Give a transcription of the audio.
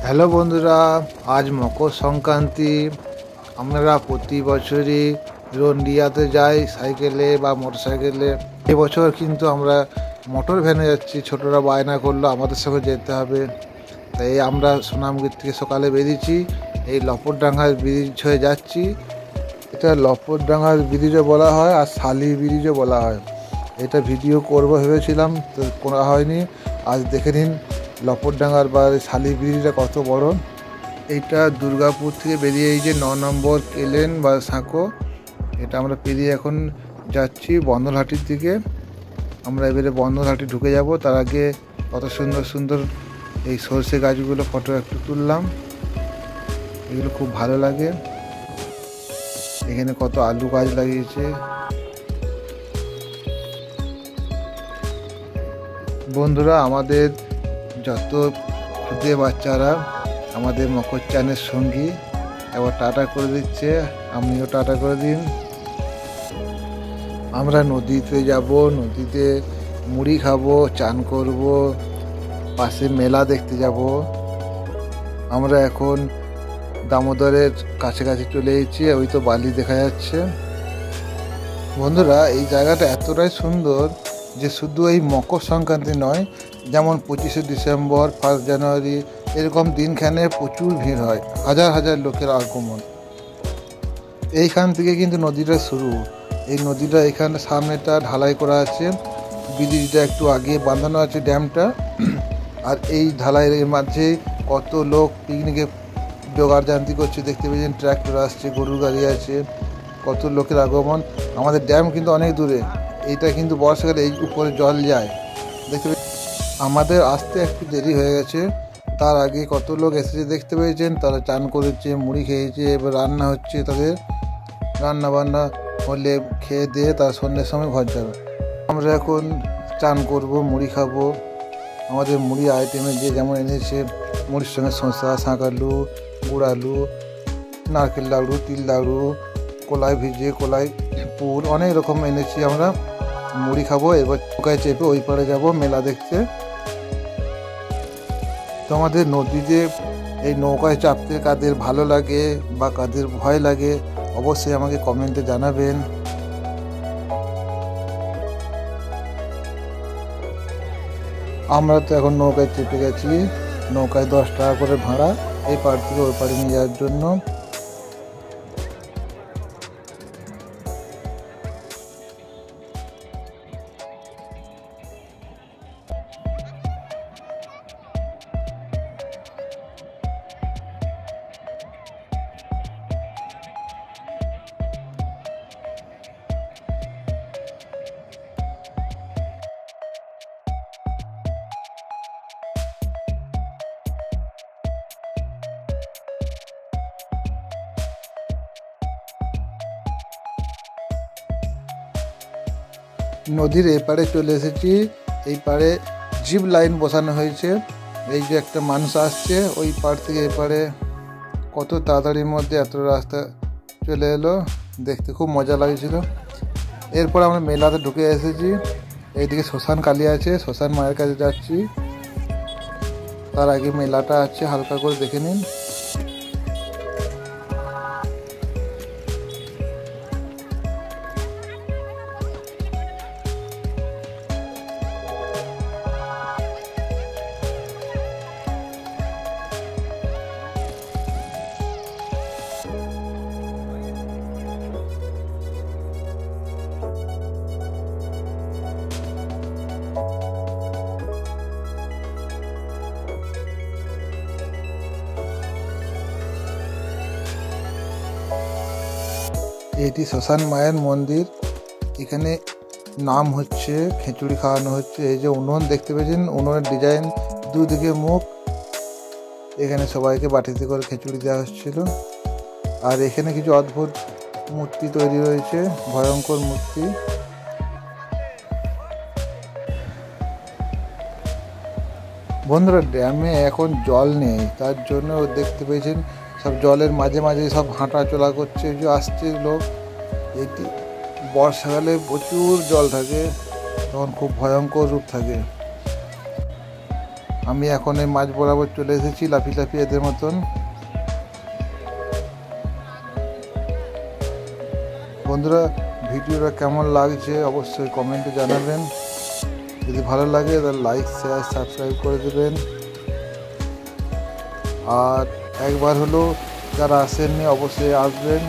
Hello বন্ধুরা, আজ মকর সংক্রান্তি। আমরা প্রতি বছরই রন্ডিয়াতে যাই সাইকেলে বা মোটর সাইকেলে। এবছর কিন্তু আমরা মোটর ভ্যানে যাচ্ছি। ছোটরা বায়না করলো আমাদের সঙ্গে যেতে হবে, তাই আমরা সুনামগঞ্জ থেকে সকালে বেরিয়েছি। এই লপরডাঙ্গার ব্রিজ হয়ে যাচ্ছি। এটা লপরডাঙ্গার ব্রিজও বলা হয় আর শালি ব্রিজও বলা হয়। এটা ভিডিও করব ভেবেছিলাম, তো করা হয়নি। আজ দেখে নিন লপরডাঙ্গার বা শালি ব্রিজটা কত বড়। এইটা দুর্গাপুর থেকে বেরিয়ে এই যে 9 নম্বর কেলেন বা সাঁকো, এটা আমরা পেরিয়ে এখন যাচ্ছি বন্ধনহাটির দিকে। আমরা এবারে বন্ধনহাটি ঢুকে যাব। তার আগে কত সুন্দর সুন্দর এই সর্ষে গাছগুলো ফটো একটু তুললাম, এগুলো খুব ভালো লাগে। এখানে কত আলু গাছ লাগিয়েছে। বন্ধুরা, আমাদের যত খুদে বাচ্চারা আমাদের মকর চানের সঙ্গী, এবার টাটা করে দিচ্ছে, আমিও টাটা করে দিন। আমরা নদীতে যাব, নদীতে মুড়ি খাবো, চান করব, পাশে মেলা দেখতে যাব। আমরা এখন দামোদরের কাছাকাছি চলে এসেছি, ওই তো বালি দেখা যাচ্ছে। বন্ধুরা, এই জায়গাটা এতটাই সুন্দর যে শুধু এই মকর সংক্রান্তি নয়, যেমন 25শে ডিসেম্বর, 1 জানুয়ারি এরকম দিনখানে প্রচুর ভিড় হয়, হাজার হাজার লোকের আগমন। এইখান থেকে কিন্তু নদীটা শুরু। এই নদীটা এখানে সামনেটা ঢালাই করা আছে, ব্রিজটা একটু আগে বাঁধানো আছে ড্যামটা। আর এই ঢালাইয়ের মাঝে কত লোক পিকনিকে জোগাড় জান্তি করছে, দেখতে পেয়েছেন ট্র্যাক্টর আসছে, গরুর গাড়ি আছে, কত লোকের আগমন। আমাদের ড্যাম কিন্তু অনেক দূরে, এইটা কিন্তু বর্ষাকালে এই উপরে জল যায় দেখতে। আমাদের আসতে একটু দেরি হয়ে গেছে, তার আগে কত লোক এসেছে দেখতে পেয়েছেন। তারা চান করেছে, মুড়ি খেয়েছে, এবার রান্না হচ্ছে তাদের। রান্না বান্না হলে খেয়ে দিয়ে তার সন্ধ্যের সময় ঘর যাবে। আমরা এখন চান করব, মুড়ি খাবো। আমাদের মুড়ি আইটেমে যে যেমন এনেছে, মুড়ির সঙ্গে শসা, শাঁক আলু, গুড় আলু, নারকেল লাড়ু, তিল লাড়ু, কলাই ভিজে, কলাই পুর, অনেক রকম এনেছি। আমরা মুড়ি খাবো, এবার নৌকায় চেপে ওই পারে যাব মেলা দেখতে। তো আমাদের নদীতে এই নৌকায় চাপতে কাদের ভালো লাগে বা কাদের ভয় লাগে, অবশ্যই আমাকে কমেন্টে জানাবেন। আমরা তো এখন নৌকায় চেপে গেছি। নৌকায় 10 টাকা করে ভাড়া, এই পার থেকে ওই পারে নিয়ে যাওয়ার জন্য। নদীর এপারে চলে এসেছি। এই পারে জিপ লাইন বসানো হয়েছে। এই যে একটা মানুষ আসছে ওই পার থেকে এপারে, কত তাড়াতাড়ির মধ্যে এত রাস্তা চলে এলো, দেখতে খুব মজা লাগছিল। এরপর আমরা মেলাতে ঢুকে এসেছি। এইদিকে শ্মশান কালী আছে, শ্মশান মায়ের কাছে যাচ্ছি। তার আগে মেলাটা আছে, হালকা করে দেখে নিন। এটি শ্মশান মায়ের মন্দির। এখানে নাম হচ্ছে, খিচুড়ি খাওয়ানো হচ্ছে। এই যে উনুন দেখতে পেয়েছেন, উনুনের ডিজাইন, দুদিকে মুখ। এখানে সবাইকে বাটিতে করে খিচুড়ি দেওয়া হচ্ছিল। আর এখানে কিছু অদ্ভুত মূর্তি তৈরি হয়েছে, ভয়ঙ্কর মূর্তি। বন্ধুরা, ড্যামে এখন জল নেই, তার জন্য দেখতে পেয়েছেন সব জলের মাঝে মাঝে সব হাঁটা চলা করছে, যে আসছে লোক। এটি বর্ষাকালে প্রচুর জল থাকে, তখন খুব ভয়ঙ্কর রূপ থাকে। আমি এখন এই মাছ বরাবর চলে এসেছি লাফি লাফি এদের মতন। বন্ধুরা, ভিডিওটা কেমন লাগছে অবশ্যই কমেন্টে জানাবেন। যদি ভালো লাগে তাহলে লাইক শেয়ার সাবস্ক্রাইব করে দেবেন। আর একবার হলো যারা আসেননি অবশ্যই আসবেন।